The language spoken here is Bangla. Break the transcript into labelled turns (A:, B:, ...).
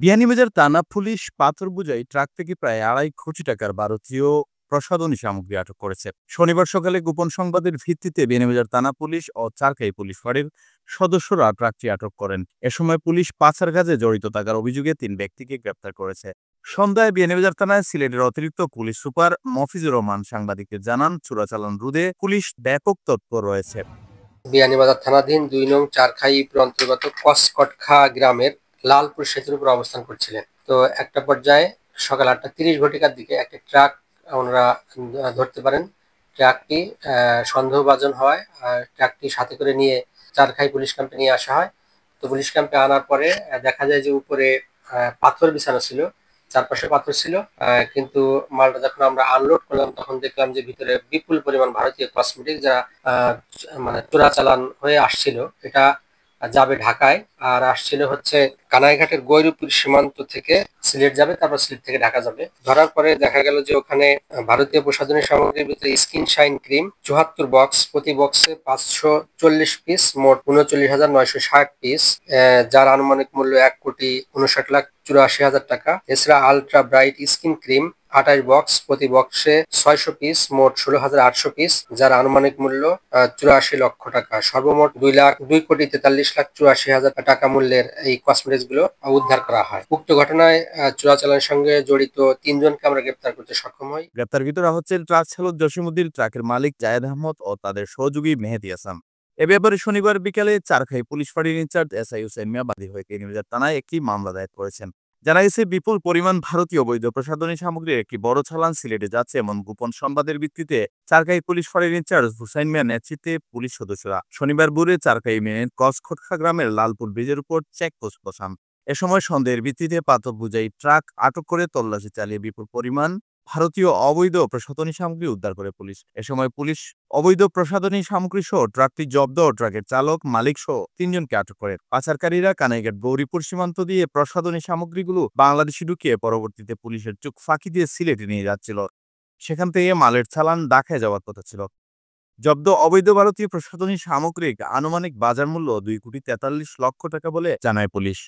A: বিয়ানীবাজার থানা পুলিশ পাথর বোঝাই ট্রাক থেকে প্রায় 2.5 কোটি টাকার ভারতীয় প্রসাধনী সামগ্রী আটক করেছে। শনিবার সকালে গোপন সংবাদের ভিত্তিতে বিয়ানীবাজার থানা পুলিশ ও চারখাই পুলিশ ফাঁড়ির সদস্যরা ট্রাকটি আটক করেন। এ সময় পুলিশ পাচার কাজে জড়িত থাকার অভিযোগে 3 ব্যক্তিকে গ্রেপ্তার করেছে। সন্ধ্যায় বিয়ানীবাজার থানায় সিলেটের অতিরিক্ত পুলিশ সুপার মফিজুর রহমান সাংবাদিকদের জানান, চোরাচালান রোধে পুলিশ ব্যাপক তৎপর রয়েছে।
B: বিয়ানীবাজার থানাধীন ২ নং চারখাই অন্তর্গত কসকটখা গ্রামের লালপুর সেতুর উপর অবস্থান করছিলেন। তো একটা পর্যায়ে সকাল 8:30 ঘটিকার দিকে একটা ট্রাক ওনারা ধরতে পারেন। ট্রাকটি সন্দেহভাজন হয়, ট্রাকটি সাথে করে নিয়ে চারখাই পুলিশ ক্যাম্পে নিয়ে আসা হয়। তো পুলিশ ক্যাম্পে আনার পরে দেখা যায় যে উপরে পাথর বিছানো ছিল, চারপাশে পাথর ছিল, কিন্তু মালটা যখন আমরা আনলোড করলাম তখন দেখলাম যে ভিতরে বিপুল পরিমাণ ভারতীয় কসমেটিক যা মানে চোরাচালান হয়ে আসছিল। এটা যাবে ঢাকায় আর আসছিল হচ্ছে কানাইঘাটের গৈরীপুর সীমান্ত থেকে সিলেট যাবে, তারপর সিলেট থেকে ঢাকা যাবে। ধরার পরে দেখা গেল যে ওখানে ভারতীয় প্রসাধনী সামগ্রীর ভিতরে স্কিন শাইন ক্রিম 74 বক্স, প্রতি বক্সে 540 পিস, মোট 39,960 পিস, যার আনুমানিক মূল্য 1,59,84,000 টাকা। এছাড়া ultra bright skin cream 28 box, প্রতি বক্সে 600 পিস, মোট 16,800 পিস, যার আনুমানিক মূল্য 84 লক্ষ টাকা। সর্বমোট 2,43,84,000 টাকা মূল্যের এই কসমেটিক্স গুলো উদ্ধার করা হয়। উক্ত ঘটনায় চোরাচালানের সঙ্গে জড়িত 3 জনকে আমরা গ্রেপ্তার করতে সক্ষম হই।
A: গ্রেপ্তারকৃতরা হচ্ছেন ট্রাক চালক জসিমউদ্দিন, ট্রাকের মালিক জায়েদ আহমদ ও তাদের সহযোগী মেহেদী হাসান। এ ব্যাপারে শনিবার বিকেলে চারখাই পুলিশ ফাঁড়ির ইনচার্জ এসআই হুসেন মিয়া বাদী হয়ে বিয়ানীবাজার থানায় একটি মামলা দায়ের করেছেন। জানা গেছে, বিপুল পরিমাণ ভারতীয় বৈধ প্রসাধনী সামগ্রীর একটি বড় চালান সিলেটে যাচ্ছে এমন গোপন সংবাদের ভিত্তিতে চারখাই পুলিশ ফাঁড়ির ইনচার্জ হুসাইন মিয়া নেতৃত্বে পুলিশ সদস্যরা শনিবার ভোরে চারখাই ইউনিয়নের কসকটখা গ্রামের লালপুর ব্রিজের উপর চেকপোস্ট বসান। এ সময় সন্দেহের ভিত্তিতে পাথর বোঝাই ট্রাক আটক করে তল্লাশি চালিয়ে বিপুল পরিমাণ ভারতীয় অবৈধ প্রসাধনী সামগ্রী উদ্ধার করে পুলিশ। এ সময় পুলিশ অবৈধ প্রসাধনী সামগ্রী সহ ট্রাকটি জব্দ ও ট্রাকের চালক, মালিক সহ 3 জনকে আটক করে। পাচারকারীরা কানাইঘাট গৌরীপুর সীমান্ত দিয়ে প্রসাধনী সামগ্রীগুলো বাংলাদেশে ঢুকিয়ে পরবর্তীতে পুলিশের চোখ ফাঁকি দিয়ে সিলেটে নিয়ে যাচ্ছিল। সেখান থেকে মালের চালান ঢাকায় যাওয়ার কথা ছিল। জব্দ অবৈধ ভারতীয় প্রসাধনী সামগ্রিক আনুমানিক বাজার মূল্য 2,43,00,000 টাকা বলে জানায় পুলিশ।